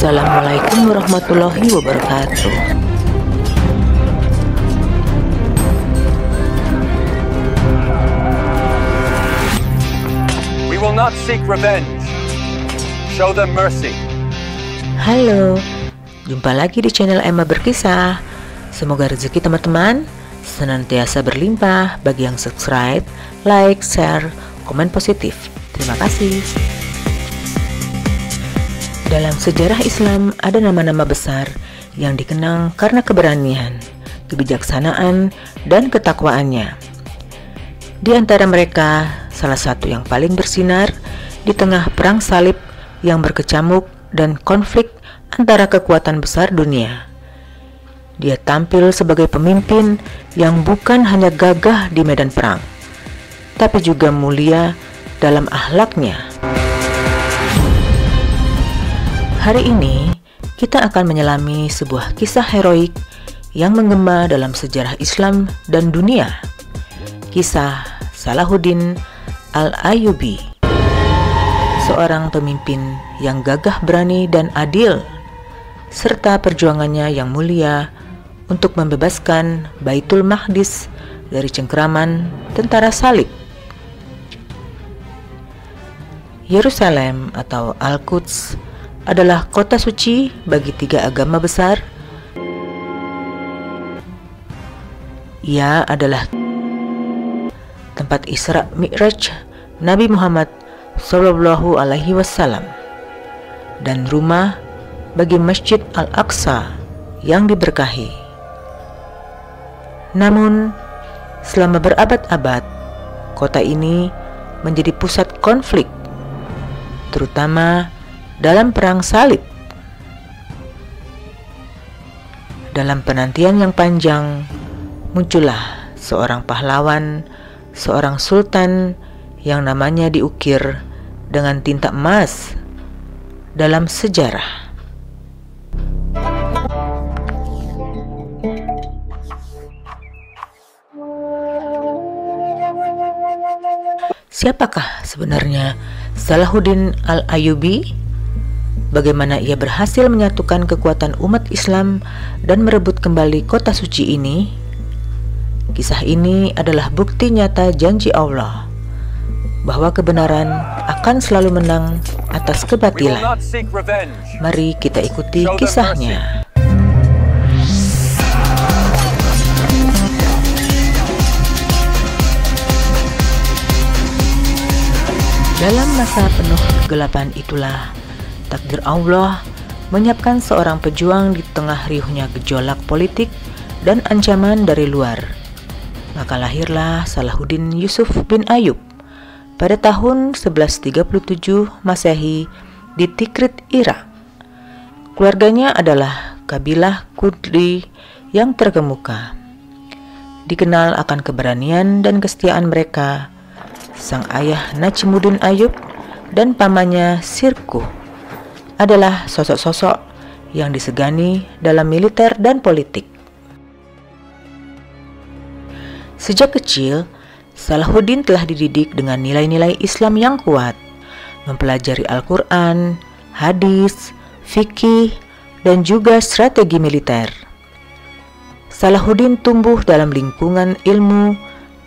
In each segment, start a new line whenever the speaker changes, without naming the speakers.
Assalamualaikum warahmatullahi wabarakatuh.
We will not seek revenge. Show them mercy.
Halo, jumpa lagi di channel Emma Berkisah. Semoga rezeki teman-teman senantiasa berlimpah bagi yang subscribe, like, share, komen positif. Terima kasih. Dalam sejarah Islam ada nama-nama besar yang dikenang karena keberanian, kebijaksanaan, dan ketakwaannya. Di antara mereka, salah satu yang paling bersinar di tengah perang salib yang berkecamuk dan konflik antara kekuatan besar dunia. Dia tampil sebagai pemimpin yang bukan hanya gagah di medan perang, tapi juga mulia dalam akhlaknya. Hari ini, kita akan menyelami sebuah kisah heroik yang menggema dalam sejarah Islam dan dunia. Kisah Salahuddin Al-Ayyubi, seorang pemimpin yang gagah berani dan adil, serta perjuangannya yang mulia untuk membebaskan Baitul Maqdis dari cengkeraman tentara salib. Yerusalem atau Al-Quds adalah kota suci bagi tiga agama besar. Ia adalah tempat Isra Mi'raj Nabi Muhammad Shallallahu Alaihi Wasallam dan rumah bagi Masjid Al-Aqsa yang diberkahi. Namun, selama berabad-abad, kota ini menjadi pusat konflik, terutama dalam perang salib. Dalam penantian yang panjang, muncullah seorang pahlawan, seorang sultan yang namanya diukir dengan tinta emas dalam sejarah. Siapakah sebenarnya Salahuddin Al-Ayyubi? Bagaimana ia berhasil menyatukan kekuatan umat Islam dan merebut kembali kota suci ini? Kisah ini adalah bukti nyata janji Allah bahwa kebenaran akan selalu menang atas kebatilan. Mari kita ikuti kisahnya. Dalam masa penuh kegelapan itulah, takdir Allah menyiapkan seorang pejuang di tengah riuhnya gejolak politik dan ancaman dari luar. Maka lahirlah Salahuddin Yusuf bin Ayyub pada tahun 1137 Masehi di Tikrit, Irak. Keluarganya adalah kabilah Qudri yang terkemuka. Dikenal akan keberanian dan kesetiaan mereka. Sang ayah Najmuddin Ayyub dan pamannya Sirkuh adalah sosok-sosok yang disegani dalam militer dan politik. Sejak kecil, Salahuddin telah dididik dengan nilai-nilai Islam yang kuat, mempelajari Al-Quran, hadis, fikih, dan juga strategi militer. Salahuddin tumbuh dalam lingkungan ilmu,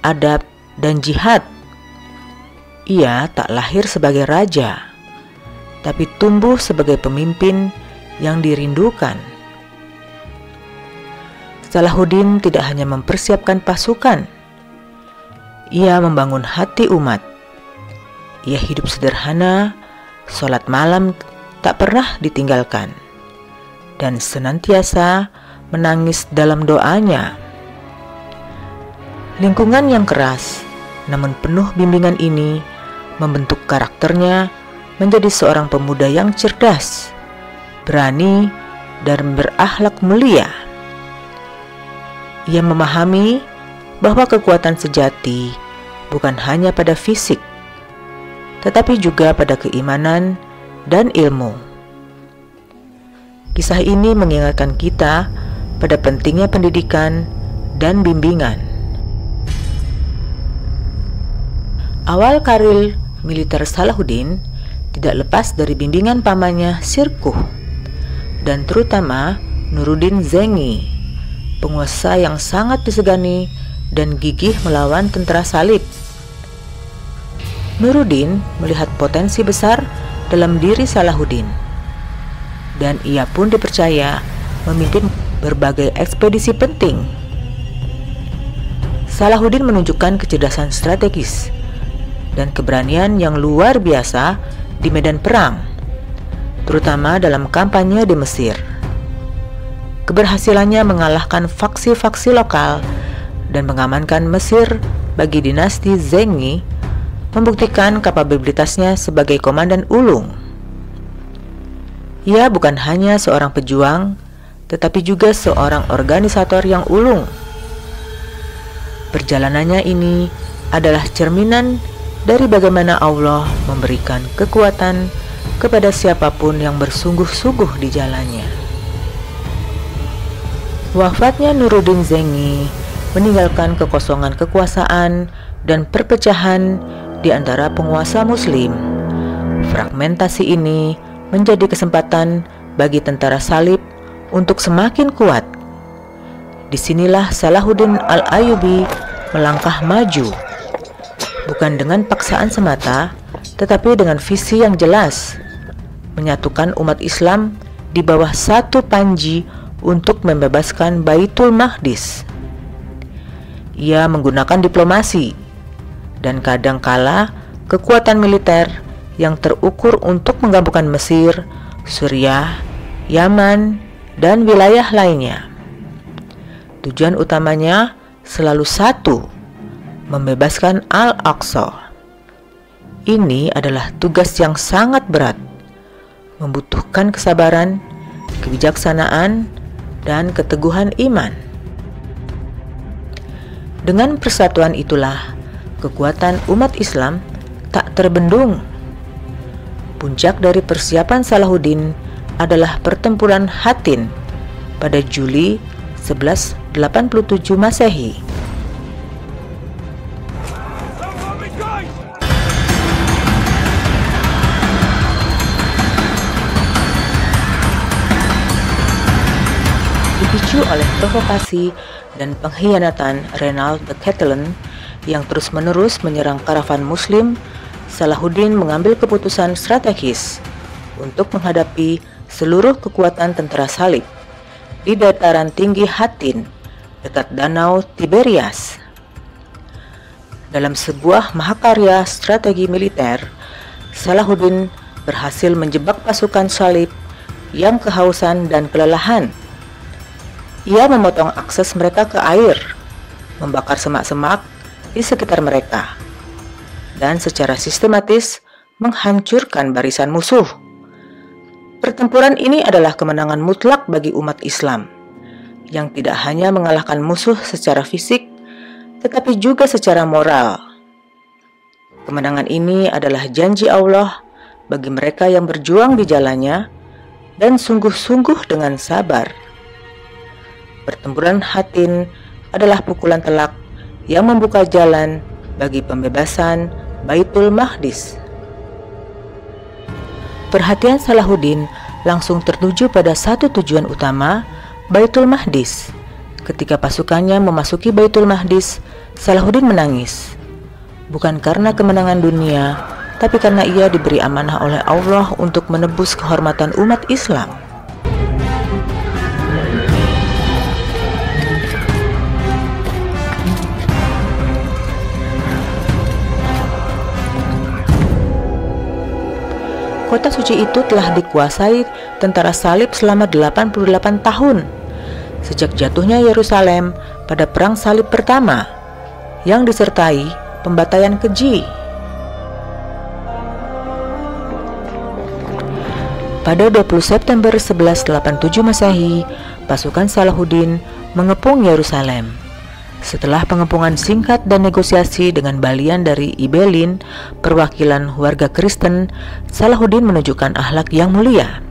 adab, dan jihad. Ia tak lahir sebagai raja, tapi tumbuh sebagai pemimpin yang dirindukan. Salahuddin tidak hanya mempersiapkan pasukan, ia membangun hati umat. Ia hidup sederhana, sholat malam tak pernah ditinggalkan, dan senantiasa menangis dalam doanya. Lingkungan yang keras, namun penuh bimbingan ini, membentuk karakternya menjadi seorang pemuda yang cerdas, berani, dan berakhlak mulia. Ia memahami bahwa kekuatan sejati bukan hanya pada fisik, tetapi juga pada keimanan dan ilmu. Kisah ini mengingatkan kita pada pentingnya pendidikan dan bimbingan. Awal karir militer Salahuddin tidak lepas dari bimbingan pamannya Sirkuh. dan terutama Nuruddin Zengi, penguasa yang sangat disegani dan gigih melawan tentara salib. Nuruddin melihat potensi besar dalam diri Salahuddin, dan ia pun dipercaya memimpin berbagai ekspedisi penting. Salahuddin menunjukkan kecerdasan strategis dan keberanian yang luar biasa di medan perang, terutama dalam kampanye di Mesir. Keberhasilannya mengalahkan faksi-faksi lokal dan mengamankan Mesir bagi dinasti Zengi membuktikan kapabilitasnya sebagai komandan ulung. Ia bukan hanya seorang pejuang, tetapi juga seorang organisator yang ulung. Perjalanannya ini adalah cerminan dari bagaimana Allah memberikan kekuatan kepada siapapun yang bersungguh-sungguh di jalannya. Wafatnya Nuruddin Zengi meninggalkan kekosongan kekuasaan dan perpecahan di antara penguasa Muslim. Fragmentasi ini menjadi kesempatan bagi tentara salib untuk semakin kuat. Disinilah Salahuddin Al-Ayyubi melangkah maju, bukan dengan paksaan semata, tetapi dengan visi yang jelas, menyatukan umat Islam di bawah satu panji untuk membebaskan Baitul Maqdis. Ia menggunakan diplomasi dan kadangkala kekuatan militer yang terukur untuk menggabungkan Mesir, Suriah, Yaman, dan wilayah lainnya. Tujuan utamanya selalu satu, membebaskan Al-Aqsa. Ini adalah tugas yang sangat berat, membutuhkan kesabaran, kebijaksanaan, dan keteguhan iman. Dengan persatuan itulah kekuatan umat Islam tak terbendung. Puncak dari persiapan Salahuddin adalah pertempuran Hattin pada Juli 1187 Masehi. Dipicu oleh provokasi dan pengkhianatan Renald the Catalan yang terus-menerus menyerang karavan Muslim, Salahuddin mengambil keputusan strategis untuk menghadapi seluruh kekuatan tentara salib di dataran tinggi Hattin dekat Danau Tiberias. Dalam sebuah mahakarya strategi militer, Salahuddin berhasil menjebak pasukan salib yang kehausan dan kelelahan. Ia memotong akses mereka ke air, membakar semak-semak di sekitar mereka, dan secara sistematis menghancurkan barisan musuh. Pertempuran ini adalah kemenangan mutlak bagi umat Islam, yang tidak hanya mengalahkan musuh secara fisik, tetapi juga secara moral. Kemenangan ini adalah janji Allah bagi mereka yang berjuang di jalannya dan sungguh-sungguh dengan sabar. Pertempuran Hattin adalah pukulan telak yang membuka jalan bagi pembebasan Baitul Maqdis. Perhatian Salahuddin langsung tertuju pada satu tujuan utama, Baitul Maqdis. Ketika pasukannya memasuki Baitul Maqdis, Salahuddin menangis. Bukan karena kemenangan dunia, tapi karena ia diberi amanah oleh Allah untuk menebus kehormatan umat Islam. Kota suci itu telah dikuasai tentara salib selama 88 tahun, sejak jatuhnya Yerusalem pada Perang Salib pertama, yang disertai pembantaian keji. Pada 20 September 1187 Masehi, pasukan Salahuddin mengepung Yerusalem. Setelah pengepungan singkat dan negosiasi dengan balian dari Ibelin, perwakilan warga Kristen, Salahuddin menunjukkan akhlak yang mulia.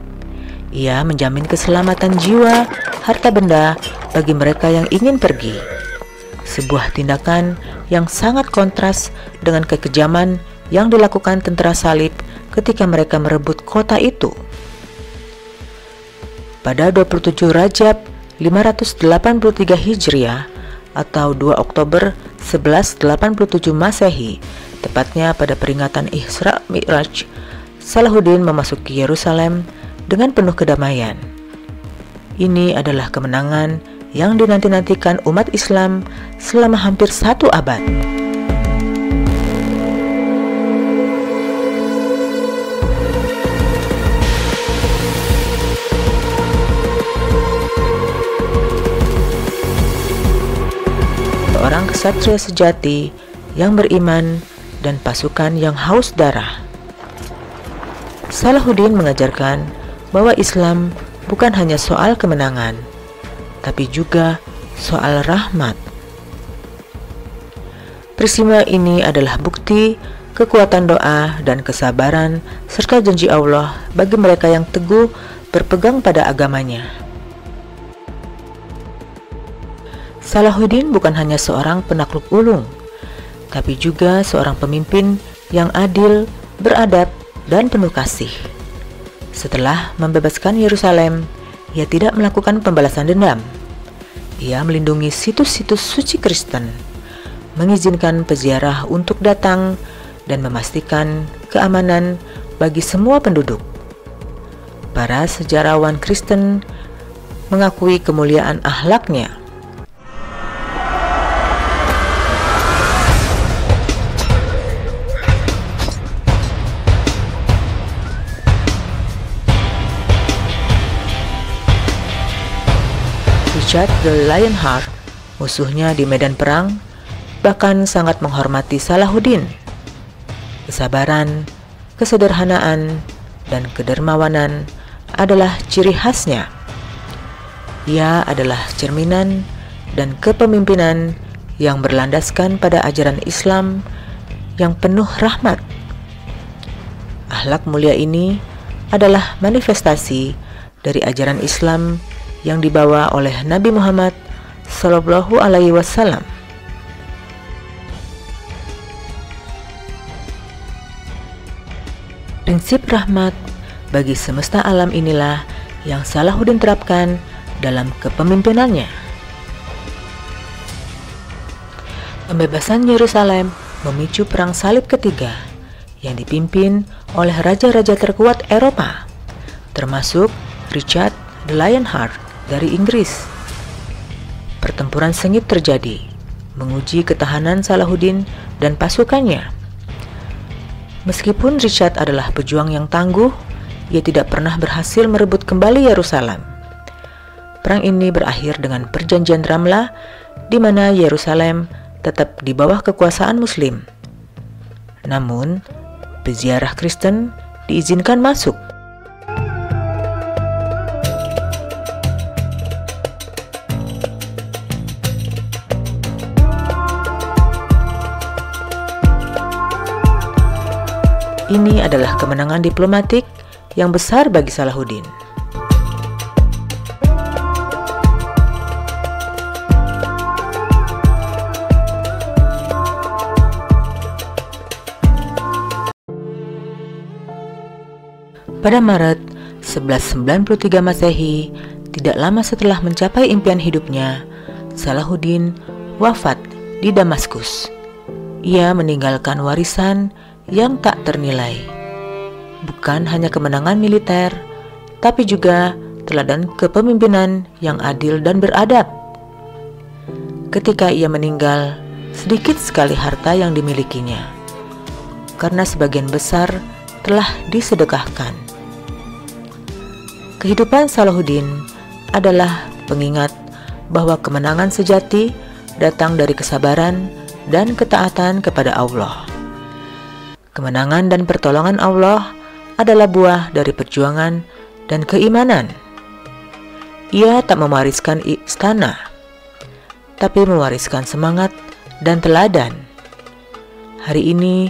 Ia menjamin keselamatan jiwa, harta benda bagi mereka yang ingin pergi. Sebuah tindakan yang sangat kontras dengan kekejaman yang dilakukan tentara salib ketika mereka merebut kota itu. pada 27 Rajab 583 Hijriah atau 2 Oktober 1187 Masehi, tepatnya pada peringatan Isra Mi'raj, Salahuddin memasuki Yerusalem dengan penuh kedamaian. Ini adalah kemenangan yang dinanti-nantikan umat Islam selama hampir 1 abad. Seorang ksatria sejati yang beriman dan pasukan yang haus darah. Salahuddin mengajarkan bahwa Islam bukan hanya soal kemenangan, tapi juga soal rahmat. Peristiwa ini adalah bukti kekuatan doa dan kesabaran serta janji Allah bagi mereka yang teguh berpegang pada agamanya. Salahuddin bukan hanya seorang penakluk ulung, tapi juga seorang pemimpin yang adil, beradab, dan penuh kasih. Setelah membebaskan Yerusalem, ia tidak melakukan pembalasan dendam. Ia melindungi situs-situs suci Kristen, mengizinkan peziarah untuk datang, dan memastikan keamanan bagi semua penduduk. Para sejarawan Kristen mengakui kemuliaan akhlaknya. Richard the Lionheart, musuhnya di medan perang, bahkan sangat menghormati Salahuddin. Kesabaran, kesederhanaan, dan kedermawanan adalah ciri khasnya. Ia adalah cerminan dan kepemimpinan yang berlandaskan pada ajaran Islam yang penuh rahmat. Akhlak mulia ini adalah manifestasi dari ajaran Islam yang dibawa oleh Nabi Muhammad Sallallahu Alaihi Wasallam. Prinsip rahmat bagi semesta alam inilah yang Salahuddin terapkan dalam kepemimpinannya. Pembebasan Yerusalem memicu Perang Salib ketiga yang dipimpin oleh raja-raja terkuat Eropa, termasuk Richard the Lionheart dari Inggris. Pertempuran sengit terjadi, menguji ketahanan Salahuddin dan pasukannya. Meskipun Richard adalah pejuang yang tangguh, ia tidak pernah berhasil merebut kembali Yerusalem. Perang ini berakhir dengan perjanjian Ramlah, di mana Yerusalem tetap di bawah kekuasaan Muslim. Namun, peziarah Kristen diizinkan masuk. Ini adalah kemenangan diplomatik yang besar bagi Salahuddin. Pada Maret 1193 Masehi, tidak lama setelah mencapai impian hidupnya, Salahuddin wafat di Damaskus. Ia meninggalkan warisan yang tak ternilai. Bukan hanya kemenangan militer, tapi juga teladan kepemimpinan yang adil dan beradab. Ketika ia meninggal, sedikit sekali harta yang dimilikinya, karena sebagian besar telah disedekahkan. Kehidupan Salahuddin adalah pengingat bahwa kemenangan sejati datang dari kesabaran dan ketaatan kepada Allah. Kemenangan dan pertolongan Allah adalah buah dari perjuangan dan keimanan. Ia tak mewariskan istana, tapi mewariskan semangat dan teladan. Hari ini,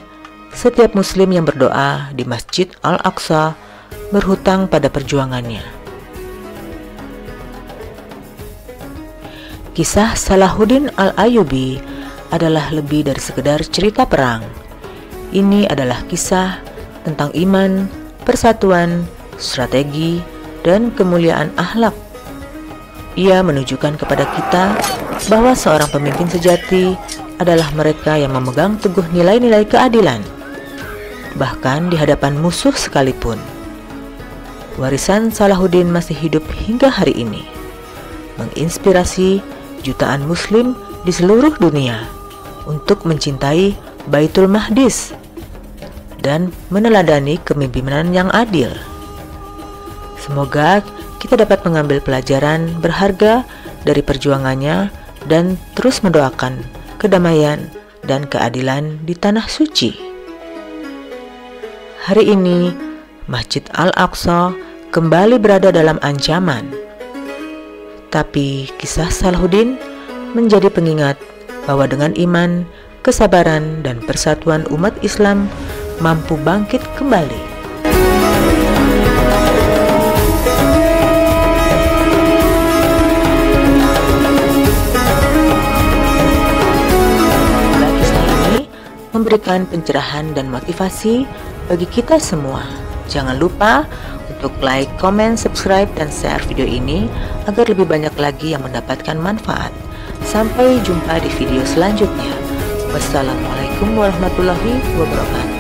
setiap Muslim yang berdoa di Masjid Al-Aqsa berhutang pada perjuangannya. Kisah Salahuddin Al-Ayyubi adalah lebih dari sekedar cerita perang. Ini adalah kisah tentang iman, persatuan, strategi, dan kemuliaan akhlak. Ia menunjukkan kepada kita bahwa seorang pemimpin sejati adalah mereka yang memegang teguh nilai-nilai keadilan, bahkan di hadapan musuh sekalipun. Warisan Salahuddin masih hidup hingga hari ini, menginspirasi jutaan muslim di seluruh dunia untuk mencintai Baitul Maqdis dan meneladani kepemimpinan yang adil. Semoga kita dapat mengambil pelajaran berharga dari perjuangannya dan terus mendoakan kedamaian dan keadilan di Tanah Suci. Hari ini, Masjid Al-Aqsa kembali berada dalam ancaman. Tapi kisah Salahuddin menjadi pengingat bahwa dengan iman, kesabaran, dan persatuan umat Islam mampu bangkit kembali. Memberikan pencerahan dan motivasi bagi kita semua. Jangan lupa untuk like, comment, subscribe, dan share video ini agar lebih banyak lagi yang mendapatkan manfaat. Sampai jumpa di video selanjutnya. Wassalamualaikum warahmatullahi wabarakatuh.